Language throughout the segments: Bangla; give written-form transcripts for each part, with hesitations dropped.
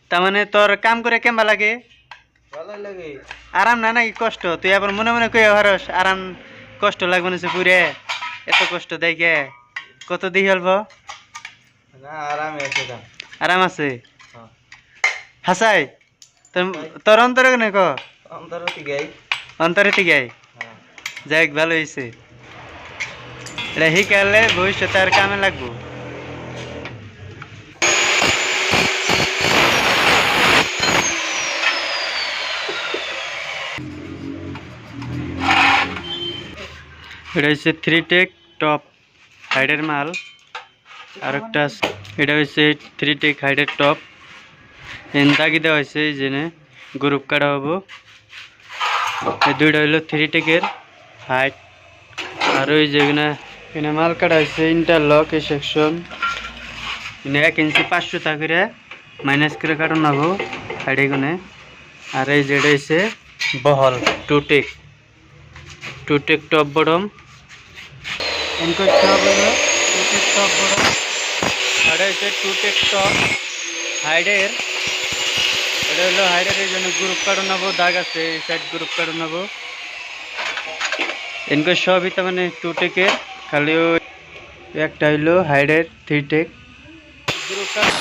তার মানে তোর কাম করে কেমন লাগে? ভালো লাগে। আরাম না নাকি কষ্ট? তুই আবার মনে মনে কই হারস আরাম কষ্ট লাগবে না পুরে এত কষ্ট দেখে কত দিই হলব? না আরামে আছে কাম। আরাম আছে হ্যাঁ হাসাই তোর তোর অন্তরে কেন ক অন্তরতি গাই। অন্তরে গাই হ্যাঁ যাই ভালো হয়েছে এটা শিকালে ভবিষ্যতে আর কামে লাগবো। এটা হচ্ছে 3টেক টপ হাইডের মাল আর একটা এটা হচ্ছে 3টেক হাইডের টপ দাগি দেওয়া হয়েছে জেনে গ্রুপ কাটা হবো। এই দুইটা হইলো 3টেকের হাইট আর ওই যেখানে এখানে মাল কাটা হয়েছে ইন্টারলক এই সেকশন 1 ইঞ্চি 500 করে মাইনাস করে কাটুন নেবো হাইডে গুনে। আর এই যেটা হচ্ছে বহল 2টেক টপ বটম इनको टॉप হলো 2টেক টপ বড় আর হচ্ছে 2টেক টপ হাইডের এটা হলো হাইডের এই জন্য গ্রুপ কাটুন নেবো দাগ আছে এই সাইড গ্রুপ কাটুন নেবো इनको সবই তার মানে 2টেকের খালি একটা হইলো হাইডের 3টেক গ্রুপ কাট।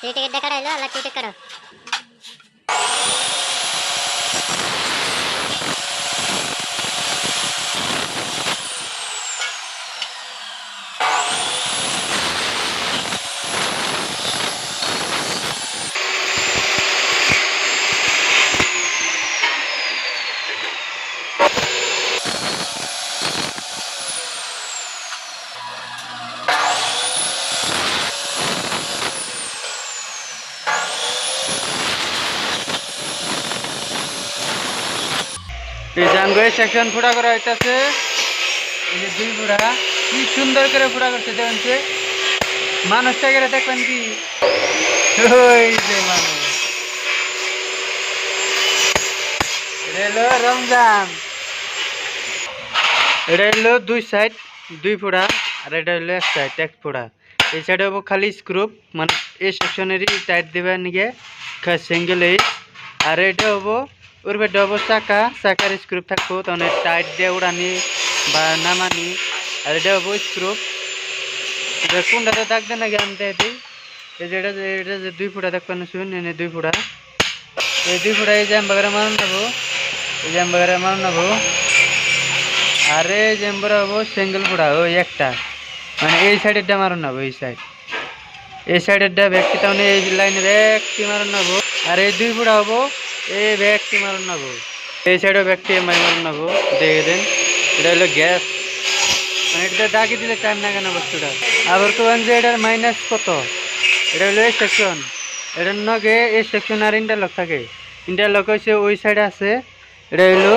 टिकट देखा रहे लो अलग टिकट करो এই জাঙ্গো সেকশন ফুটা করা হইতাছে এই যে দুই ফুটা কি সুন্দর করে ফুটা করছে দেখেন যে মানুষটাকে দেখবেন কি ওই যে মানুষ এটা হলো রমজান এটা হলো দুই সাইড দুই ফুটা আর এটা হলো এক সাইড এক ফুটা এই সাইডে হবো খালি স্ক্রুপ মানে এই সেকশনেরই টাইট দেবেন নিয়ে সিঙ্গেল এই আর এটা হবো ওর বেডে হবো চাকার স্ক্রুপ থাকবো তাহলে টাইট দিয়ে উড়ানি বা নামানি আর এটা হবো স্ক্রুপ এটা কোনটাতে দাগ দেন নাকি আমি দিয়ে দিই এই যে এটা যে দুই ফুটা দেখবেন শুন এনে দুই ফুটা এই দুই ফুটা এই যে বাগারে মারুন নেবো এই যে বাগারে মারুন নেবো আর এই যে হবো সিঙ্গেল ফুটা ওই একটা মানে এই সাইডেরটা মারুন নেবো এই সাইডেরটা ব্যক্তি তাহলে এই লাইনের ব্যক্তি মারুন নেবো আর এই দুই ফুটা হবো এই ব্যক্তি মারুন নেবো এই সাইডেও ব্যক্তি মারুন নেবো দেখে দেন এটা হলো গ্যাস মানে এটা দাগি দিলে টাইম লাগে না বস্তুটা আবার কেন যে এটার মাইনাস কত এটা হলো এই সেকশন এটার নগে এই সেকশন আর ইন্টারলক থাকে ইন্টারলক হচ্ছে ওই সাইডে আছে এটা হলো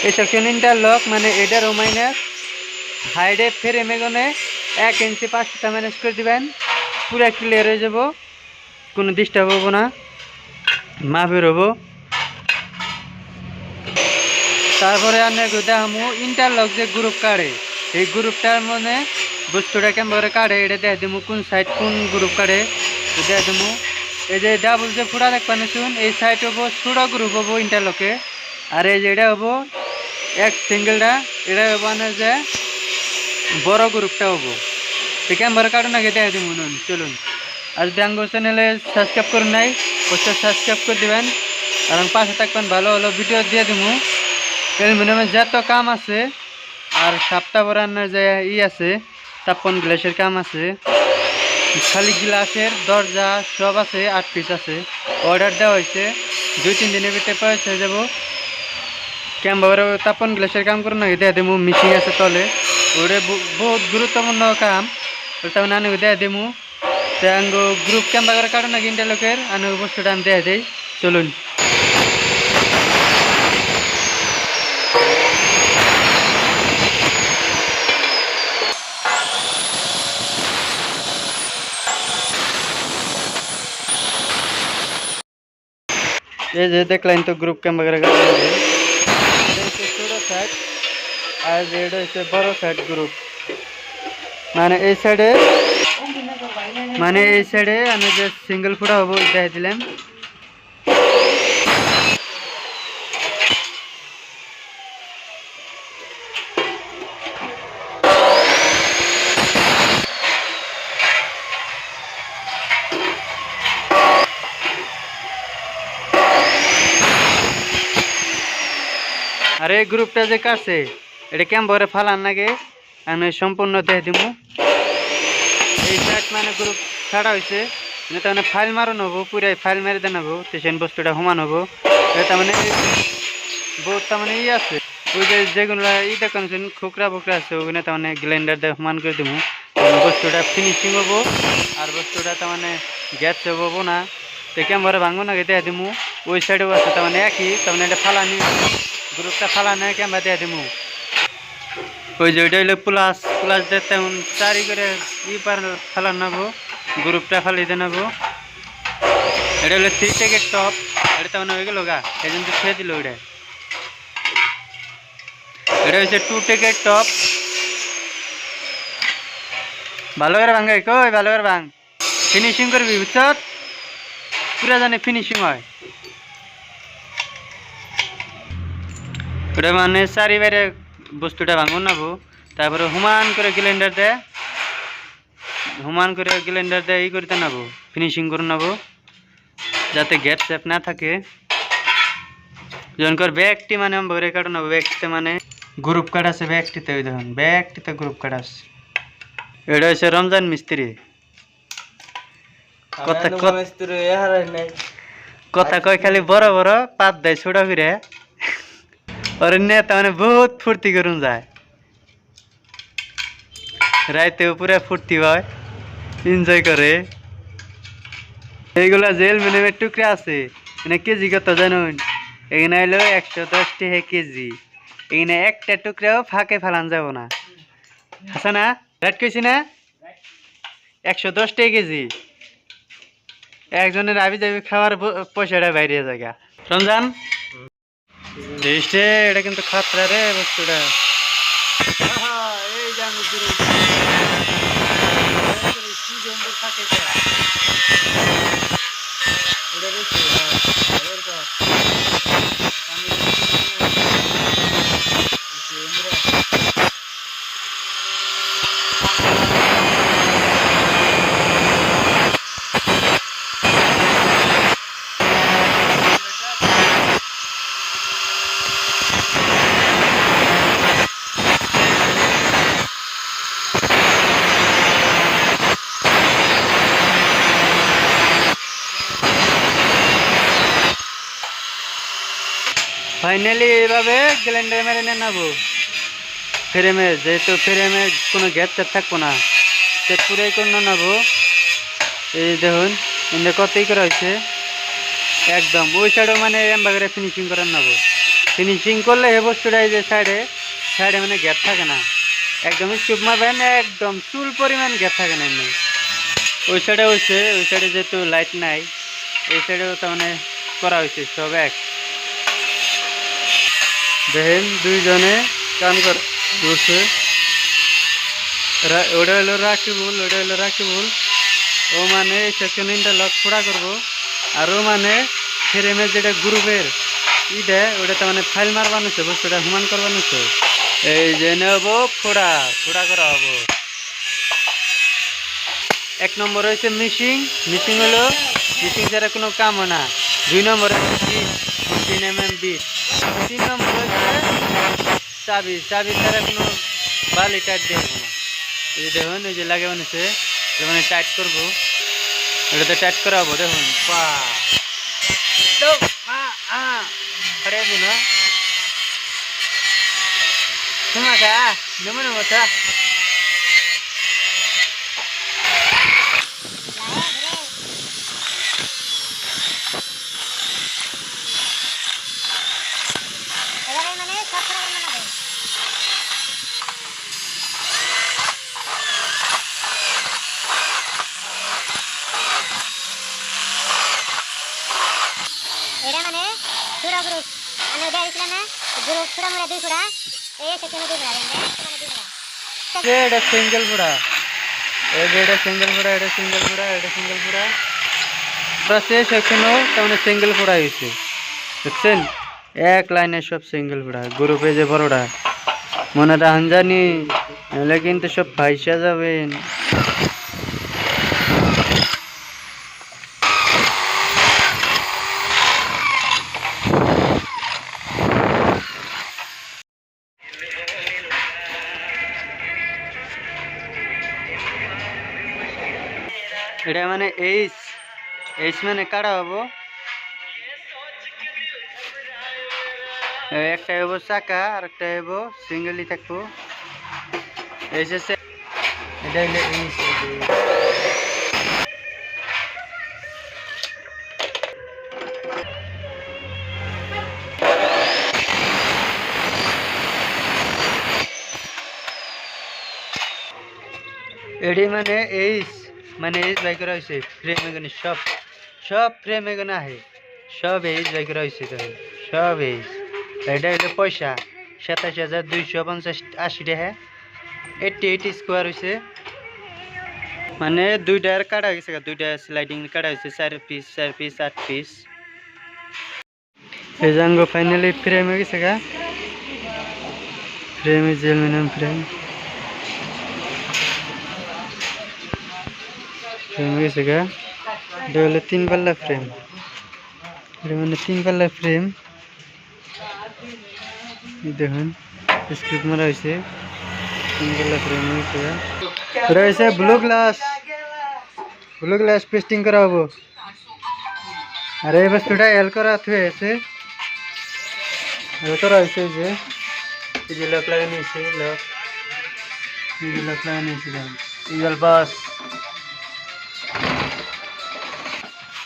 এই সেকশন ইন্টারলক মানে এটারও মাইনাস হাইডে ফের এমেগনে 1 ইঞ্চি 500 মাইনাস করে দিবেন পুরো ক্লিয়ার হয়ে যাব কোনো ডিস্টার্ব হবো না মাপের হবো। তারপরে আমি দেখামু ইন্টারলক যে গ্রুপ কাটে এই গ্রুপটার মানে বস্তুটা কেমন কাটে এটা দেখা দিমু কোন সাইড কোন গ্রুপ কাটে দেখা দিমু এই যে ডাবল যে ফুটা দেখবেন শুন এই সাইড হবো ছোটো গ্রুপ হবো ইন্টারলকে আর এই যে এটা হবো এক সিঙ্গেলটা এটা হবো না যে বড় গ্রুপটা হবো তো কেমন কাটুন নাকি দেখা দিমু নুন চলুন আর ব্যাঙ্গ চ্যানেলে সাবস্ক্রাইব করে নাই অবশ্যই সাবস্ক্রাইব করে দেবেন কারণ পাশে থাকবেন ভালো ভালো ভিডিও দিয়ে দিমু অ্যালুমিনিয়ামের যত কাম আছে আর সাপ্তাহ বরান্নার যে আছে তাপন গ্লাসের কাম আছে খালি গ্লাসের দরজা সব আছে 8 পিস আছে অর্ডার দেওয়া হয়েছে 2-3 দিনের ভিতরে পৌঁছে যাব কেমন তাপন গ্লাসের কাম করুন না দেয়া দেবো মিশিং আছে তলে ওটা বহুত গুরুত্বপূর্ণ কাম ওটা আনু দেয়া দেবো গ্রুপ কেমন করে কাটুন না ইন্টারলকের আনু বস্তুটা আমি দেয়া দেই চলুন এই যে দেখলেন তো গ্রুপ ক্যাম্প বগেরা এটা হচ্ছে ছোট সাইড আর এটা হচ্ছে বড় সাইড গ্রুপ মানে এই সাইডে আমি যে সিঙ্গেল ফুটা হবো দেখাই দিলাম। আর এই গ্রুপটা যে কাছে এটা ক্যাম্প ভরে ফালান নাগে আমি সম্পূর্ণ দেখে দিব। এই সাইড মানে গ্রুপ ছাড়া হয়েছে তার মানে ফাইল মারানো হবো পুরাই ফাইল মেরে দেন হবো সেন বস্তুটা সমান হবো। তার মানে বহুত তার মানে ই আছে ওই যে যেগুলো ই দেখাচ্ছেন খোকরা বোকরা আছে ওখানে তার মানে গ্রাইন্ডার দিয়ে সমান করে দেবো বস্তুটা ফিনিশিং হবো আর বস্তুটা তার মানে গ্যাস হবো না তো ক্যাম্প ভরে ভাঙবো না দেয়া দিব। ওই সাইডেও আছে তার মানে একই তার মানে এটা ফালানি গ্রুপটা ফালানো ক্যাম্পা দেয়া দিব। ওই যে ওইটা হইলো প্লাস প্লাস দিয়ে তেমন চারি করে ফালান নেবো গ্রুপটা ফালিয়ে নেবো। এটা হলো 3 টেকের টপ এটা তেমন হয়ে গেল গা এই জন্য খেয়ে দিল ওইটা। এটা হচ্ছে 2 টেকের টপ ভালো করে ভাঙ কই ভালো করে ভাঙ ফিনিশিং করবি বুঝছ পুরা জানে ফিনিশিং হয়। ওটা মানে চারিবারে বস্তুটা ভাঙুন নেবো তারপরে হুমান করে গ্রাইন্ডার দেয় ই করতে নেবো ফিনিশিং করে নেবো যাতে গ্যাপ স্যাপ না থাকে। যখন ব্যাগটি মানে ভরে কাটো নেবো ব্যাগটিতে মানে গ্রুপ কাট আছে ব্যাগটিতে ওই দেখুন ব্যাগটিতে গ্রুপ কাট আছে। এটা হচ্ছে রমজান মিস্ত্রি কথা কয় খালি বড় বড় পাত দেয় ছোটা ফিরে ওর নেতা মানে বহুত ফুর্তি করুন যায় রাইতেও পুরা ফুর্তি হয় এনজয় করে। এইগুলা জেল মিনিমের টুকরা আছে এখানে কেজি কত জানুন এখানে হলো 110 টাকা কেজি এখানে একটা টুকরাও ফাঁকে ফালান যাব না আছে না রাইট কইছি না 110 টাকা কেজি একজনের আবি যাবি খাওয়ার পয়সাটা বাইরে জায়গা রমজান এটা কিন্তু খাতরা রে বস্তুটা এই জানি ফাইনালি এইভাবে গ্রাইন্ডার মেরে নেবো ফ্রেমে যেহেতু ফ্রেমে কোনো গ্যাপ ট্যাপ থাকবো না সেট পুরাই করে নেবো। এই দেখুন এনে কতই করা হয়েছে একদম ওই সাইডেও মানে এমবা করে ফিনিশিং করে নেবো ফিনিশিং করলে এই বস্তুটা এই যে সাইডে সাইডে মানে গ্যাপ থাকে না একদম স্কুপ মারবেন একদম চুল পরিমাণ গ্যাপ থাকে না এমনি। ওই সাইডে হয়েছে ওই সাইডে যেহেতু লাইট নাই এই সাইডেও তার মানে করা হয়েছে সব এক দেখেন দুইজনে কাম করছে ওটা হলো রাকিবুল ও মানে সেকশন ইন্টারলক ফোড়া করবো আর ও মানে ফ্রেমের যেটা গ্রুপের ইটা ওটা তো মানে ফাইল মারবানুছে বস্তুটা সমান করবানুছে। এই যে নেব ফোড়া করা হবো। 1 নম্বর হয়েছে মিশিং হলো মিশিং ছাড়া কোনো কাম হয় না। 2 নম্বর হচ্ছে 3 mm বিট 3 নম্বর হচ্ছে চাবি ছাড়া কোনো বালি টাইট দেবো না। এই যে দেখুন এই যে লাগে বানিয়েছে মানে টাইট করবো এটাতে টাইট করা হবো দেখুন পা खड़े भी ना सुना क्या नमन होता এরা মানে এটা দিছিলাম না গুরু ফুড়া মোড়া দুই ফুড়া এই সেকশনে দুই ফুড়া দুই ফুড়া এটা সিঙ্গেল ফুড়া এটা সিঙ্গেল ফুড়া এটা সিঙ্গেল ফুড়া এটা সিঙ্গেল ফুড়া প্লাস এই সেকশনও তাহলে সিঙ্গেল ফুড়া হয়েছে দেখছেন এক লাইনে সব সিঙ্গেল ফুড়া গ্রুপে যে বড়টা মনে রাখেন জানি নাহলে কিন্তু সব পয়সা যাবেন এটা মানে এইচ এইচ মানে কাটা হবো একটা হবো চাকা আর একটা হবো সিঙ্গেলই থাকবো এইচ এসে এটা হইলে এইচ এডি মানে এইচ বাই করা হয়েছে ফ্রেম এখানে সব সব ফ্রেম এখানে আহে সব এইচ বাই করা হয়েছে তখন সব এইচ এটা হইলে পয়সা 27,250 টাকা 88 স্কোয়ার হয়েছে মানে দুইটার কাটা গেছে দুইটা স্লাইডিং কাটা হয়েছে 4 পিস 8 পিস এই জাঙ্গো ফাইনালি ফ্রেম হয়ে গেছে ফ্রেম ইজ অ্যালুমিনিয়াম ফ্রেম হয়ে গেছে এটা হলো 3 পাল্লা ফ্রেম এটা মানে 3 পাল্লা ফ্রেম দেখুন স্ক্রিপ মারা হয়েছে 3 পাল্লা ফ্রেম হয়েছে এটা হয়েছে ব্লু গ্লাস পেস্টিং করা হবো আর এই বস্তুটা এল করা হয়েছে এল করা হয়েছে এই যে লক লাগানো হয়েছে লক লাগানো হয়েছে ইগল বাস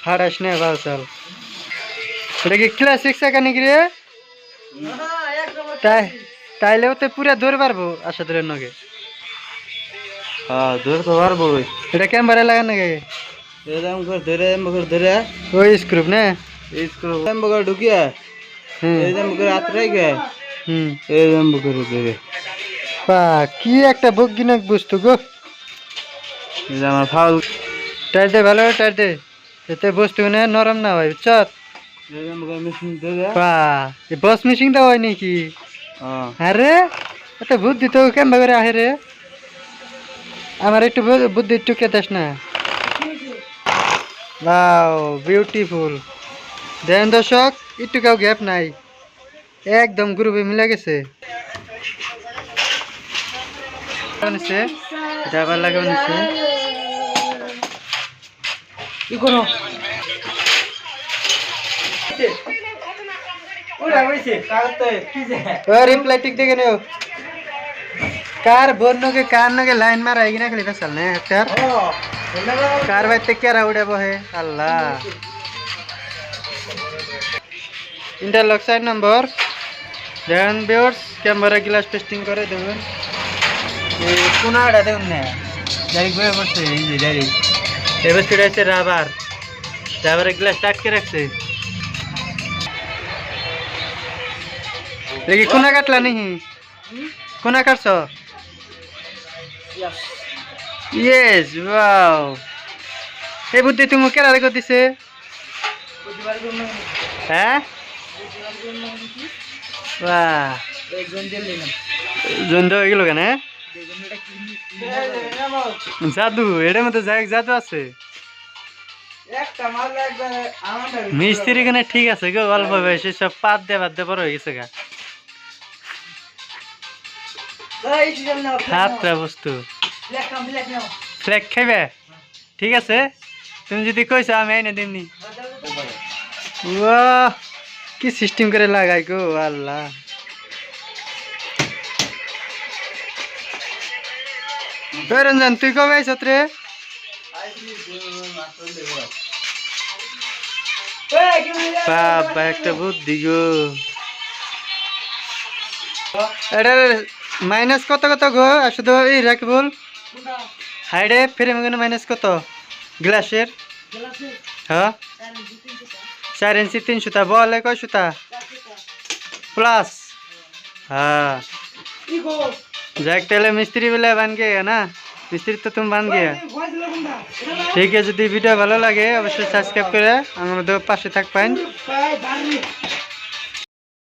হাড়াস নে ভাল চাল এটা কি ক্লাসিক চাকা নাকি রে তাইলেও তো পুরা দৌড় পারবো আশা ধরে নগে হ্যাঁ ধরে তো পারবো এটা ক্যামেরা লাগান নাকি এরকম করে ধরে ওই স্ক্রুপ না এরকম করে ঢুকিয়ে এরকম করে হাত রেখে এরকম করে ধরে পা কি একটা বগিনক বস্তু গো আমার ফাউল টাইট দে ভালো টাইট দে এতে বস্তু না নরম না হয় বুঝছ এরকম করে মেশিন ধরে পা এ বস মিশিং দা হয় নাকি আরে এত বুদ্ধি তো কেমন করে আহে রে আমার একটু বুদ্ধি একটু কেতাস না ওয়াও বিউটিফুল দেন দর্শক একটু কাউ গ্যাপ নাই একদম গ্রুপে মিলে গেছে এটা আবার লাগানো কি করো রিপ্লাই টিক দেখে নিও कार बोर्नोगे कार नगे लाइन मार आएगी ना खाली फसल ने यार कार বাইতে কেরা উড়ে বহে আল্লাহ ইন্টারলক সাইড নাম্বার দেন ভিউয়ার্স ক্যামেরা গ্লাস টেস্টিং করে দেখুন এই কোনাটা দেখুন না ডাইরেক্ট বয়ে পড়ছে এই যে ডাইরেক্ট এবার ছেড়ে আছে রাবারের গ্লাস আটকে রাখছে দেখি কোনা কাটলা নাকি কোনা কাটছ ইয়েস ওয়াও এই বুদ্ধি তুমি কেরা রেখে দিছে হ্যাঁ বাহ জন্দ হয়ে গেল কেন জাদু এটার মধ্যে জাদু আছে মিস্ত্রি কেন ঠিক আছে গো অল্প বয়সে সব পাত দিয়ে বড় হয়ে গেছে গা সাতটা বস্তু ফ্ল্যাগ খাইবে ঠিক আছে তুমি যদি কইছো আমি আইনে দিমনি বাহ কি সিস্টেম করে লাগাই গো আল্লাহ রঞ্জন তুই কবে আইছত রে বাবা একটা বুদ্ধি গো এটা মাইনাস কত গো শুধু এই রাখ বল হাইডে ফ্রেম মাইনাস কত গ্লাসের হ্যাঁ 4 ইঞ্চি 3 সুতা বলে কয় সুতা प्लस। हाँ जैक तेले मिस्त्री बेला बन गया ना, मिस्त्री तो तुम बन गया। ठीक है, जो वीडियो ভালো লাগে অবশ্যই সাবস্ক্রাইব করে আমাদের পাশে থাকবেন।